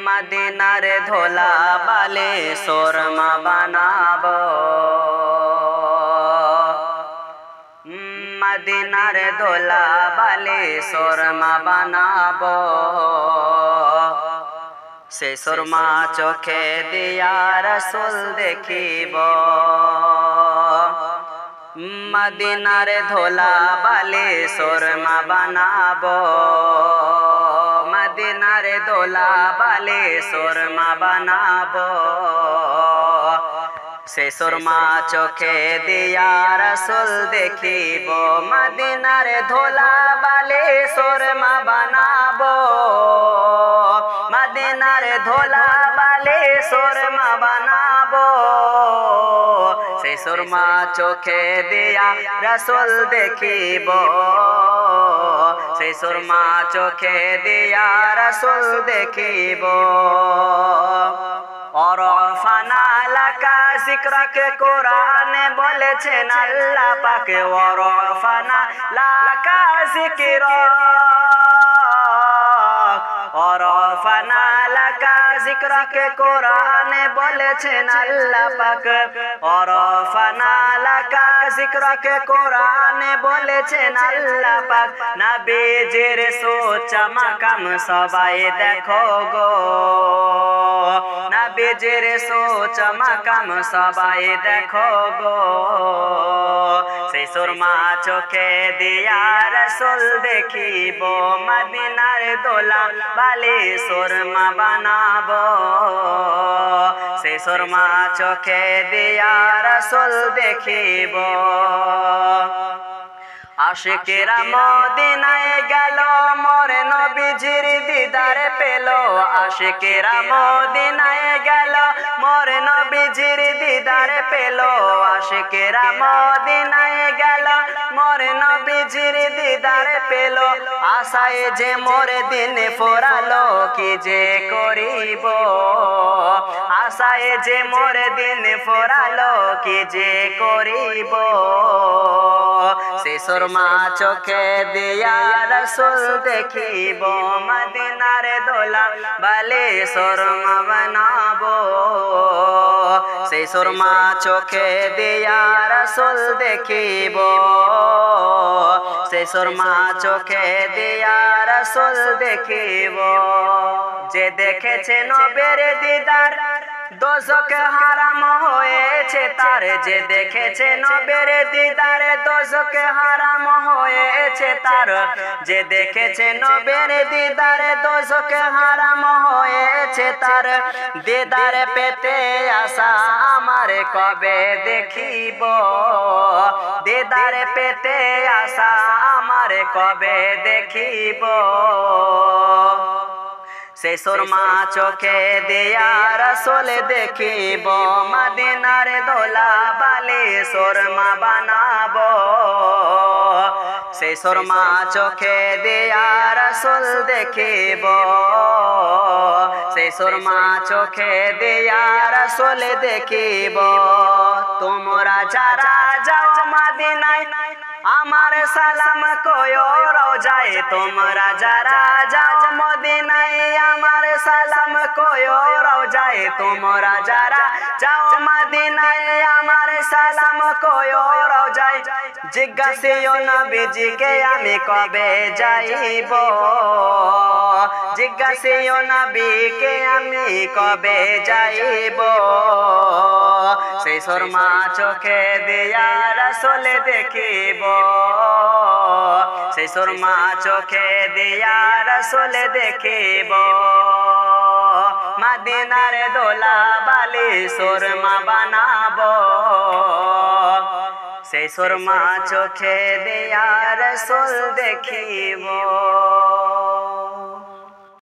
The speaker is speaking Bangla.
মদিনার ধোলা বালে সুরমা বানাবো, মদিনার ধোলা বালে সুরমা বানাবো। সে সুরমা চোখে দিয়া রসুল দেখিব, মদিনার ধোলা বালে সুরমা বানাবো, মদিনার ধোলা বালে সুরমা বানাবো। সে সুরমা চোখে দিয়া রসুল দেখিব, মদিনার ধোলা বালে সুরমা বানাবো, মদিনার ধোলা বালে সুরমা বানাবো। সে সুরমা চোখে দিয়া রসুল দেখিব, সে সুরমা চোখে দিয়া রসুল দেখিব। ওরফানা লাকা জিক্রকে কোরআনে বলেছেন আল্লাহ পাক, ওরফানা লাকা জিক্র, ওরফানা লাকা জিক্রকে কোরআনে বলেছেন আল্লাহ পাক, ওরফানা লাকা জিক্রকে কোরআনে বলেছেন আল্লাহ পাক। নবীজির সোচ মাকাম সবাই দেখো গো, নবীজির সোচ মাকাম সবাই দেখো গো। সেই সুরমা চোখে দিয়া রসুল দেখিব, মদিনার দোলা বালে সুরমা বানাবো। সেই সুরমা চোখে দিয়া রসুল দেখিব। আশিকেরা মদিনায় গেল, মোর নবীজির দিদার পেল। আশিকেরা মদিনায় গেল, মোর নবীজির দিদার পেল। আশিকেরা মদিনায় গেল, মোর নবীজির দিদার পেল। আশায় যে মোর দিন ফুরালো, কি যে করিব। আশায় যে মোর দিন ফুরালো, কি যে করিব। সে সুরমা চোখে দিয়া রসুল দেখিব, মদিনার দোলা বালে সুরমা বানাবো। সে সুরমা চোখে দিয়া রসুল দেখিব, সে সুরমা চোখে দিয়া রসুল দেখিব। যে দেখেছে নবের দিদার, দোজখ হারাম হয়েছে তার। যে দেখেছে নবের দিদার, দোজখ হারাম হয়েছে তার। যে দেখেছে নবের দিদার, দোজখ হারাম হয়েছে তার। দিদার পেতে আশা আমার কবে দেখিব, দিদার পেতে আশা আমার কবে দেখিব। সে সুরমা চোখে দিয়া রসুল দেখিব, মদিনার দোলা বালে সুরমা বানাবো। সে সুরমা চোখে দিয়া রসুল দেখিব, সে সুরমা চোখে দিয়া রসুল দেখিব। তোমরা যারা যাও মদিনায়, আমার সালাম কয়ো রওজায়। তোমরা যারা যাও মদিনায়, আমার সালাম কয়ো রওজায়। তোমরা যারা যাও মদিনায়, আমার সালাম কয়ো রওজায়। জিজ্ঞাসিও নবীজিকে আমি কবে যাইব, জিজ্ঞাসিও নবীকে আমি কবে যাইব। সেই সুরমা চোখে দিয়া রসুল দেখিব, সেই সুরমা চোখে দিয়া রসুল দেখিব। মদিনার দোলা বালে সুরমা বানাবো। সেই সুরমা চোখে দিয়া রসুল দেখিব।